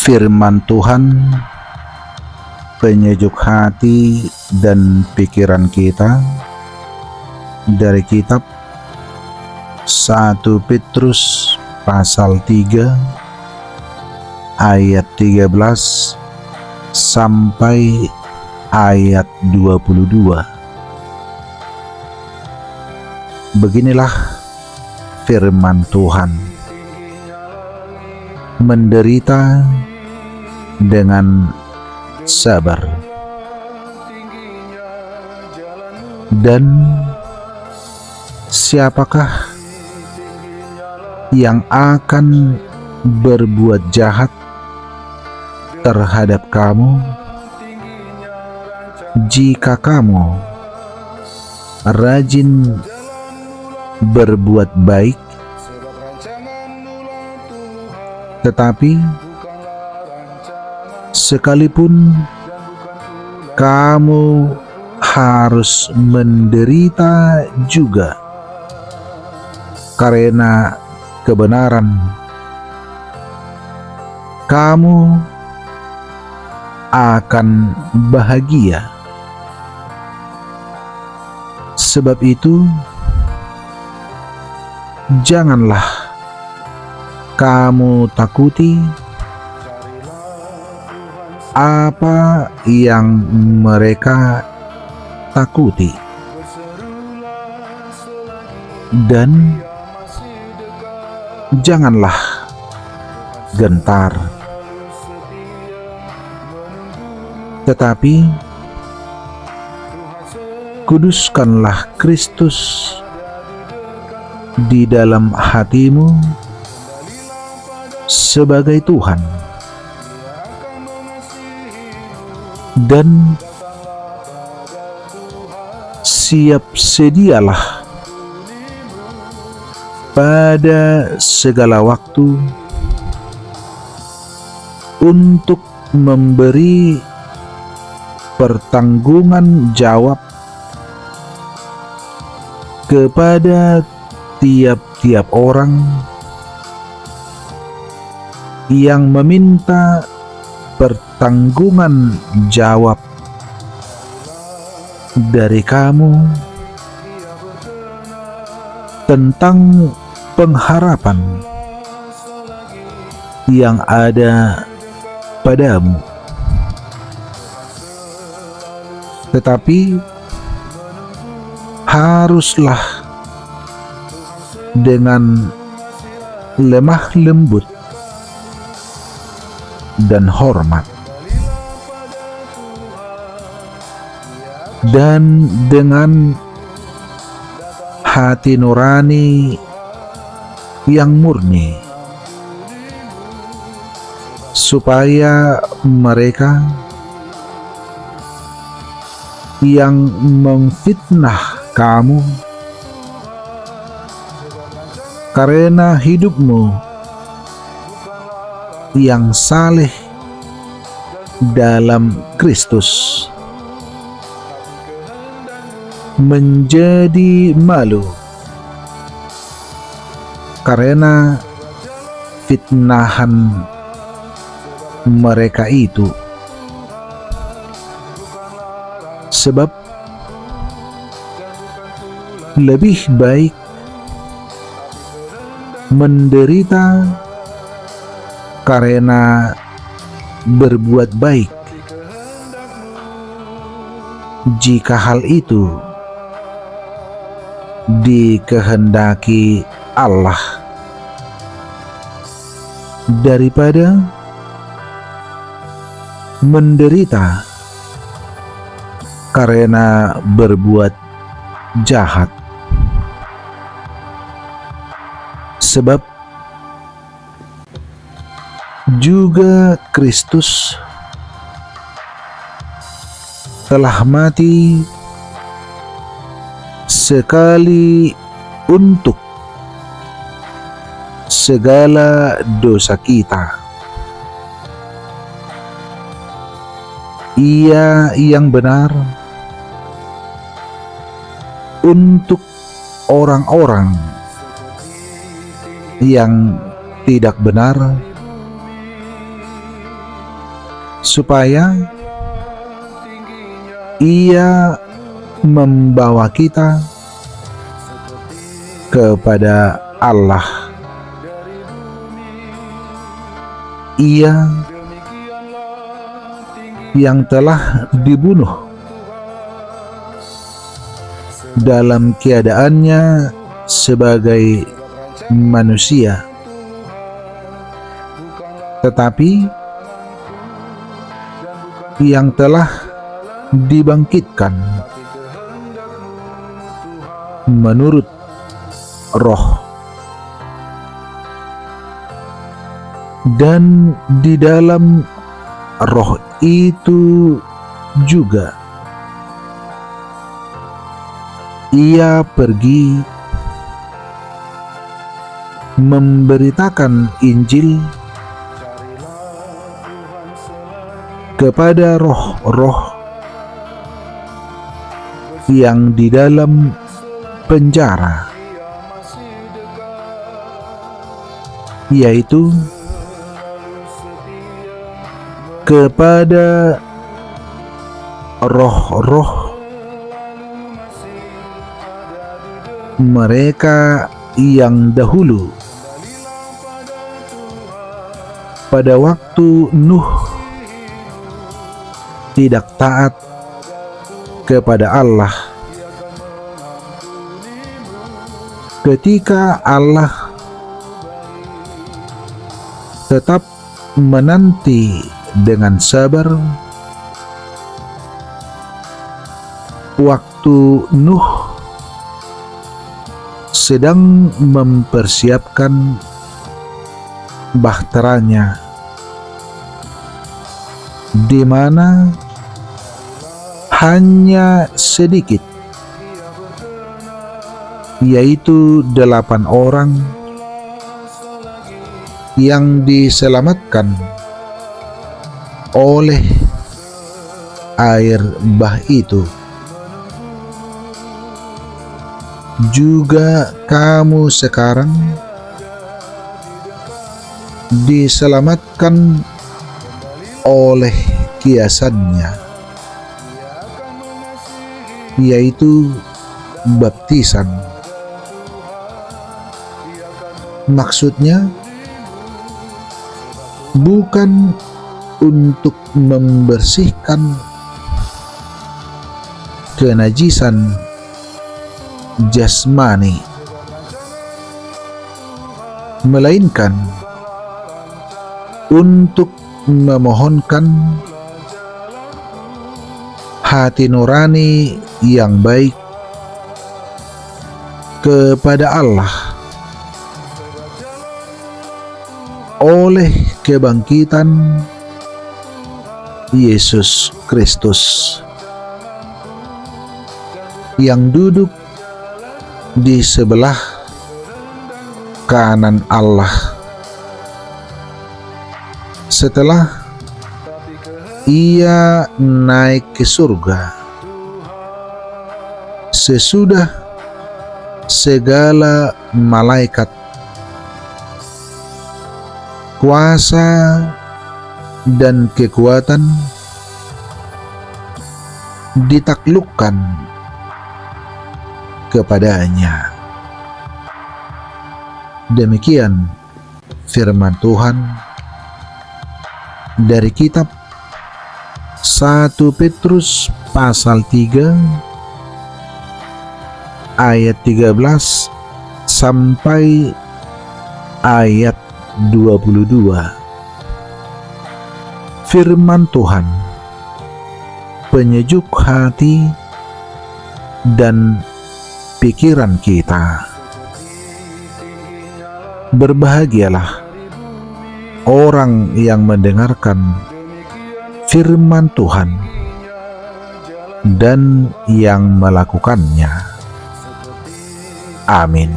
Firman Tuhan, penyejuk hati dan pikiran kita dari kitab 1 Petrus pasal 3 ayat 13 sampai ayat 22. Beginilah firman Tuhan. Menderita dengan sabar, dan siapakah yang akan berbuat jahat terhadap kamu jika kamu rajin berbuat baik? Tetapi sekalipun kamu harus menderita juga karena kebenaran, kamu akan bahagia. Sebab itu, janganlah kamu takuti apa yang mereka takuti, dan janganlah gentar, tetapi kuduskanlah Kristus di dalam hatimu sebagai Tuhan, dan siap sedialah pada segala waktu untuk memberi pertanggungan jawab kepada tiap-tiap orang yang meminta pertanggungan jawab dari kamu tentang pengharapan yang ada padamu. Tetapi haruslah dengan lemah lembut dan hormat, dan dengan hati nurani yang murni, supaya mereka yang memfitnah kamu karena hidupmu yang saleh dalam Kristus menjadi malu karena fitnahan mereka itu. Sebab lebih baik menderita karena berbuat baik, jika hal itu dikehendaki Allah, daripada menderita karena berbuat jahat. Sebab juga Kristus telah mati sekali untuk segala dosa kita. Ia yang benar untuk orang-orang yang tidak benar, supaya Ia membawa kita kepada Allah. Ia yang telah dibunuh dalam keadaannya sebagai manusia, tetapi yang telah dibangkitkan menurut Roh, dan di dalam Roh itu juga Ia pergi memberitakan Injil kepada roh-roh yang di dalam penjara, yaitu kepada roh-roh mereka yang dahulu pada waktu Nuh tidak taat kepada Allah, ketika Allah tetap menanti dengan sabar waktu Nuh sedang mempersiapkan bahteranya, di mana hanya sedikit, yaitu 8 orang yang diselamatkan oleh air bah itu. Juga kamu sekarang diselamatkan oleh kiasannya, yaitu baptisan. Maksudnya bukan untuk membersihkan kenajisan jasmani, melainkan untuk memohonkan hati nurani yang baik kepada Allah oleh kebangkitan Yesus Kristus yang duduk di sebelah kanan Allah setelah Ia naik ke surga sesudah segala malaikat, kuasa dan kekuatan ditaklukkan kepadanya. Demikian firman Tuhan dari kitab 1 Petrus pasal 3 ayat 13 sampai ayat 22. Firman Tuhan penyejuk hati dan pikiran kita. Berbahagialah orang yang mendengarkan firman Tuhan dan yang melakukannya. Amin.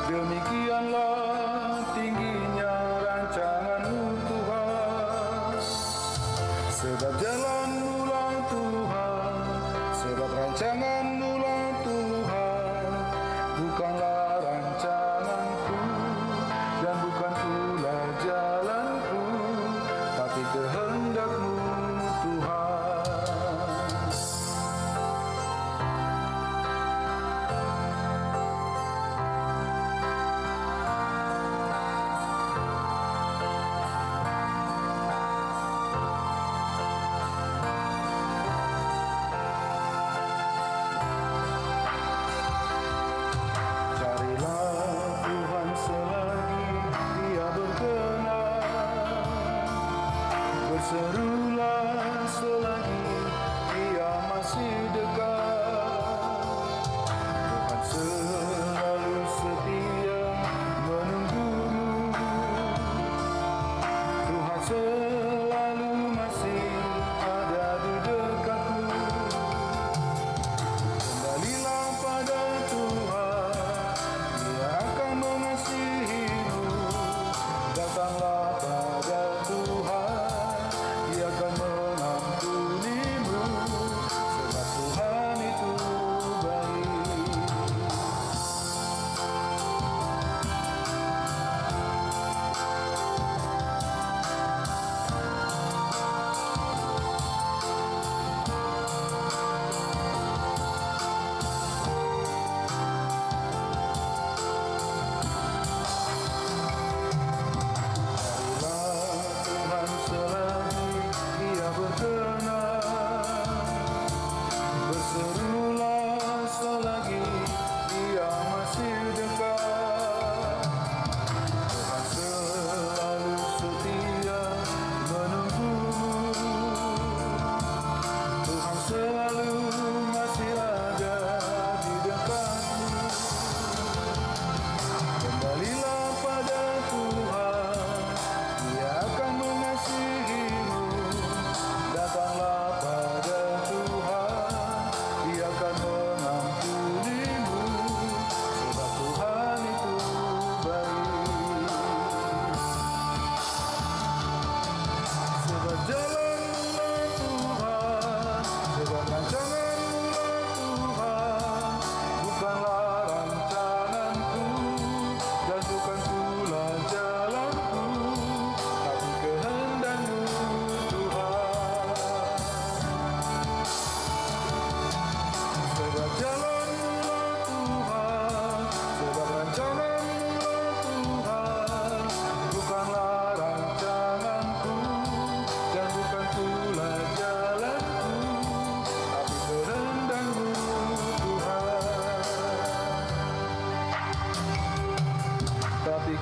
Demikianlah tingginya rancangan-Mu Tuhan, sebab jalan-Mu-lah Tuhan, sebab rancangan-Mu-lah Tuhan, bukanlah rancanganku dan bukan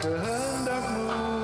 kehendakmu.